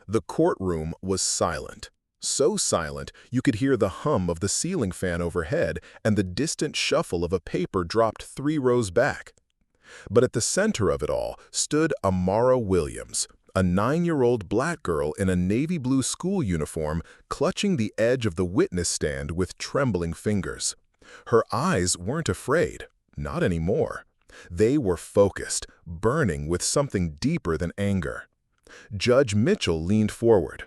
The courtroom was silent. So silent you could hear the hum of the ceiling fan overhead and the distant shuffle of a paper dropped 3 rows back. But at the center of it all stood Amara Williams, a 9-year-old black girl in a navy blue school uniform clutching the edge of the witness stand with trembling fingers. Her eyes weren't afraid, not anymore. They were focused, burning with something deeper than anger. Judge Mitchell leaned forward.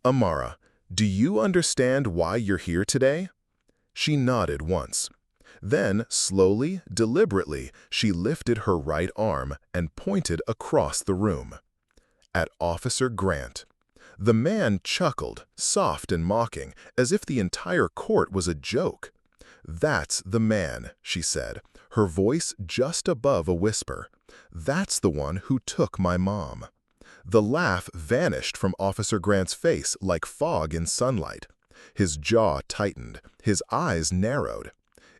"Amara, do you understand why you're here today?" She nodded once. Then, slowly, deliberately, she lifted her right arm and pointed across the room. At Officer Grant. The man chuckled, soft and mocking, as if the entire court was a joke. "That's the man," she said, her voice just above a whisper. "That's the one who took my mom." The laugh vanished from Officer Grant's face like fog in sunlight. His jaw tightened, his eyes narrowed.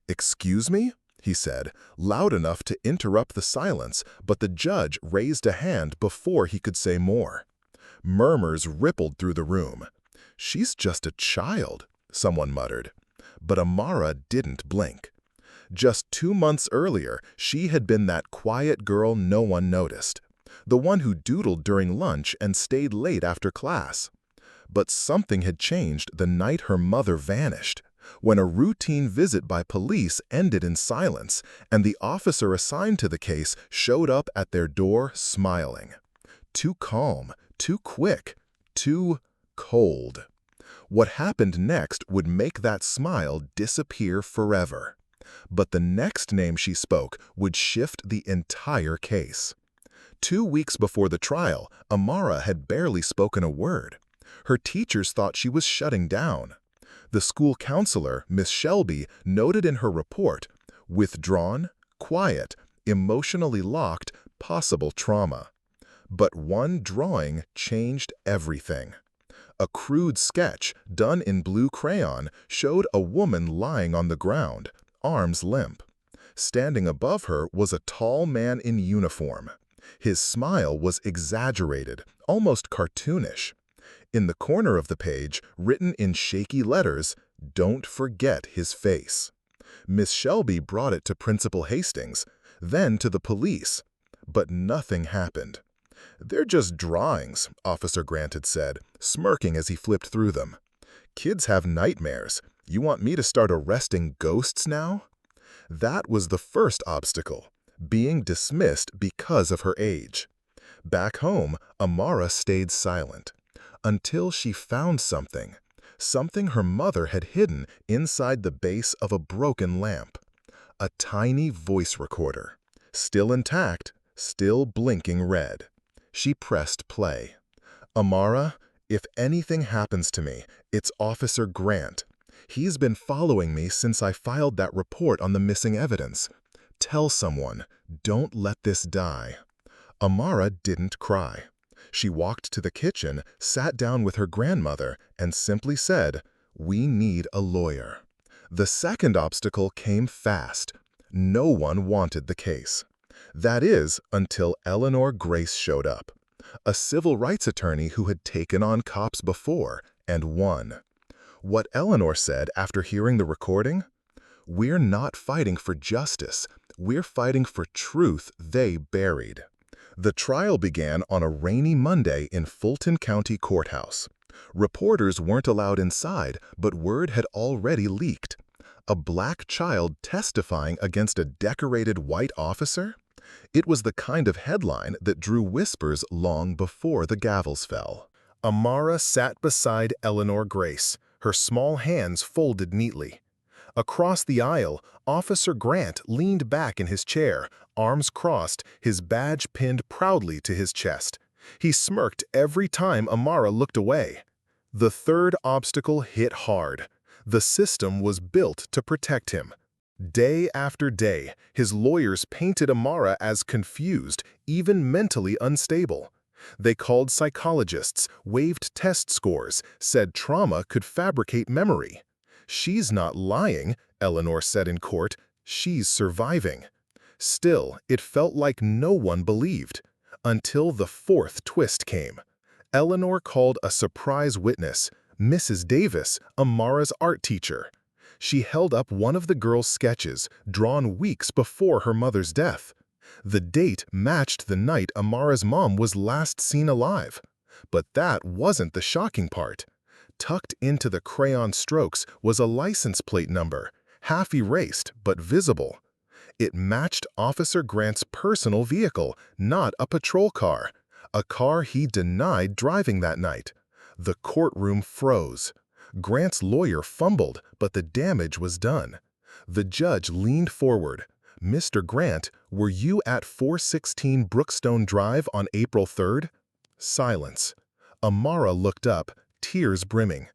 "Excuse me?" he said, loud enough to interrupt the silence, but the judge raised a hand before he could say more. Murmurs rippled through the room. "She's just a child," someone muttered. But Amara didn't blink. Just 2 months earlier, she had been that quiet girl no one noticed, the one who doodled during lunch and stayed late after class. But something had changed the night her mother vanished, when a routine visit by police ended in silence, and the officer assigned to the case showed up at their door smiling. Too calm, too quick, too cold. What happened next would make that smile disappear forever. But the next name she spoke would shift the entire case. 2 weeks before the trial, Amara had barely spoken a word. Her teachers thought she was shutting down. The school counselor, Miss Shelby, noted in her report, "Withdrawn, quiet, emotionally locked, possible trauma." But one drawing changed everything. A crude sketch, done in blue crayon, showed a woman lying on the ground, arms limp. Standing above her was a tall man in uniform. His smile was exaggerated, almost cartoonish. In the corner of the page, written in shaky letters, "Don't forget his face." Miss Shelby brought it to Principal Hastings, then to the police. But nothing happened. "They're just drawings," Officer Grant had said, smirking as he flipped through them. "Kids have nightmares. You want me to start arresting ghosts now?" That was the first obstacle, being dismissed because of her age. Back home, Amara stayed silent, until she found something her mother had hidden inside the base of a broken lamp. A tiny voice recorder, still intact, still blinking red. She pressed play. "Amara, if anything happens to me, it's Officer Grant. He's been following me since I filed that report on the missing evidence. Tell someone, don't let this die." Amara didn't cry. She walked to the kitchen, sat down with her grandmother, and simply said, "We need a lawyer." The second obstacle came fast. No one wanted the case. That is, until Eleanor Grace showed up, a civil rights attorney who had taken on cops before and won. What Eleanor said after hearing the recording? "We're not fighting for justice. We're fighting for truth they buried." The trial began on a rainy Monday in Fulton County Courthouse. Reporters weren't allowed inside, but word had already leaked. A black child testifying against a decorated white officer? It was the kind of headline that drew whispers long before the gavels fell. Amara sat beside Eleanor Grace, her small hands folded neatly. Across the aisle, Officer Grant leaned back in his chair, arms crossed, his badge pinned proudly to his chest. He smirked every time Amara looked away. The third obstacle hit hard. The system was built to protect him. Day after day, his lawyers painted Amara as confused, even mentally unstable. They called psychologists, waived test scores, said trauma could fabricate memory. "She's not lying," Eleanor said in court. "She's surviving." Still, it felt like no one believed. Until the fourth twist came. Eleanor called a surprise witness, Mrs. Davis, Amara's art teacher. She held up one of the girl's sketches, drawn weeks before her mother's death. The date matched the night Amara's mom was last seen alive. But that wasn't the shocking part. Tucked into the crayon strokes was a license plate number, half erased but visible. It matched Officer Grant's personal vehicle, not a patrol car, a car he denied driving that night. The courtroom froze. Grant's lawyer fumbled, but the damage was done. The judge leaned forward. "Mr. Grant, were you at 416 Brookstone Drive on April 3rd? Silence. Amara looked up, tears brimming.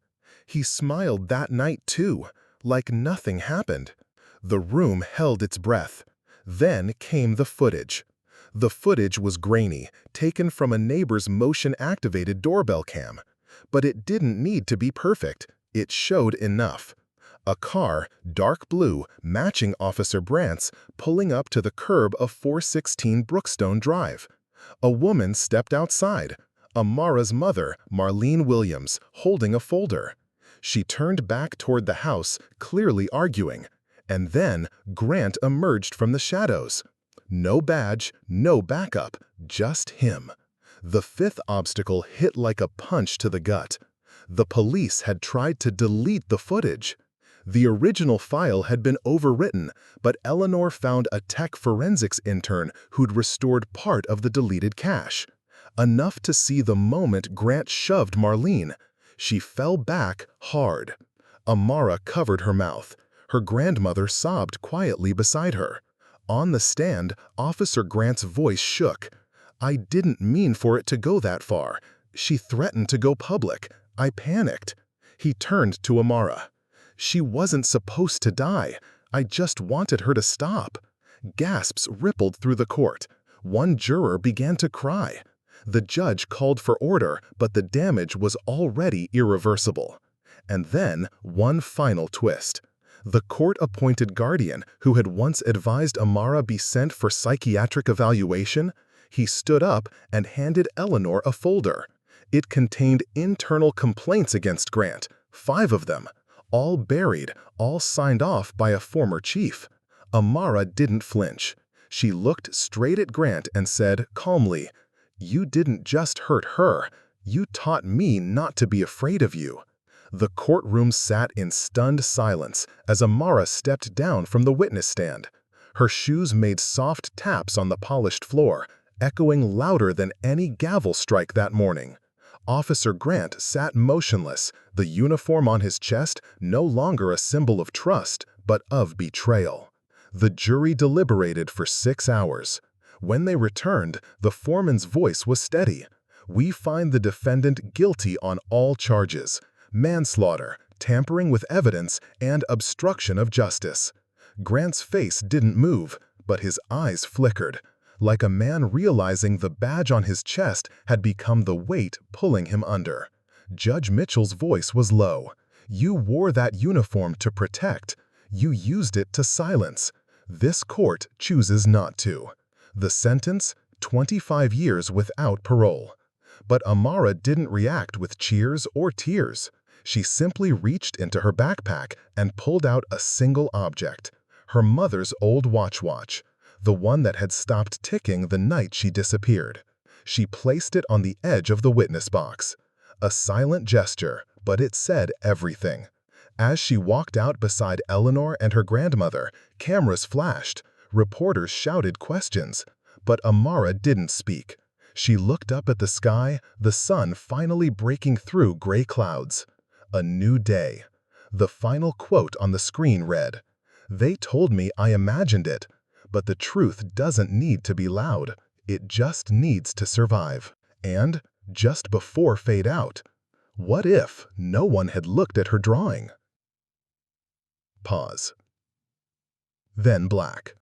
He smiled that night too, like nothing happened. The room held its breath. Then came the footage. The footage was grainy, taken from a neighbor's motion-activated doorbell cam. But it didn't need to be perfect. It showed enough. A car, dark blue, matching Officer Grant's, pulling up to the curb of 416 Brookstone Drive. A woman stepped outside. Amara's mother, Marlene Williams, holding a folder. She turned back toward the house, clearly arguing. And then Grant emerged from the shadows. No badge, no backup, just him. The fifth obstacle hit like a punch to the gut. The police had tried to delete the footage. The original file had been overwritten, but Eleanor found a tech forensics intern who'd restored part of the deleted cache. Enough to see the moment Grant shoved Marlene. She fell back hard. Amara covered her mouth. Her grandmother sobbed quietly beside her. On the stand, Officer Grant's voice shook. "I didn't mean for it to go that far. She threatened to go public. I panicked." He turned to Amara. "She wasn't supposed to die. I just wanted her to stop." Gasps rippled through the court. One juror began to cry. The judge called for order, but the damage was already irreversible. And then, one final twist. The court-appointed guardian who had once advised Amara be sent for psychiatric evaluation, he stood up and handed Eleanor a folder. It contained internal complaints against Grant, 5 of them, all buried, all signed off by a former chief. Amara didn't flinch. She looked straight at Grant and said calmly, "You didn't just hurt her, you taught me not to be afraid of you." The courtroom sat in stunned silence as Amara stepped down from the witness stand. Her shoes made soft taps on the polished floor, echoing louder than any gavel strike that morning. Officer Grant sat motionless, the uniform on his chest no longer a symbol of trust, but of betrayal. The jury deliberated for 6 hours. When they returned, the foreman's voice was steady. "We find the defendant guilty on all charges: manslaughter, tampering with evidence, and obstruction of justice." Grant's face didn't move, but his eyes flickered, like a man realizing the badge on his chest had become the weight pulling him under. Judge Mitchell's voice was low. "You wore that uniform to protect. You used it to silence. This court chooses not to." The sentence? 25 years without parole. But Amara didn't react with cheers or tears. She simply reached into her backpack and pulled out a single object, her mother's old watch, the one that had stopped ticking the night she disappeared. She placed it on the edge of the witness box. A silent gesture, but it said everything. As she walked out beside Eleanor and her grandmother, cameras flashed, reporters shouted questions. But Amara didn't speak. She looked up at the sky, the sun finally breaking through gray clouds. A new day. The final quote on the screen read, "They told me I imagined it, but the truth doesn't need to be loud. It just needs to survive." And, just before fade out, what if no one had looked at her drawing? Pause. Then black.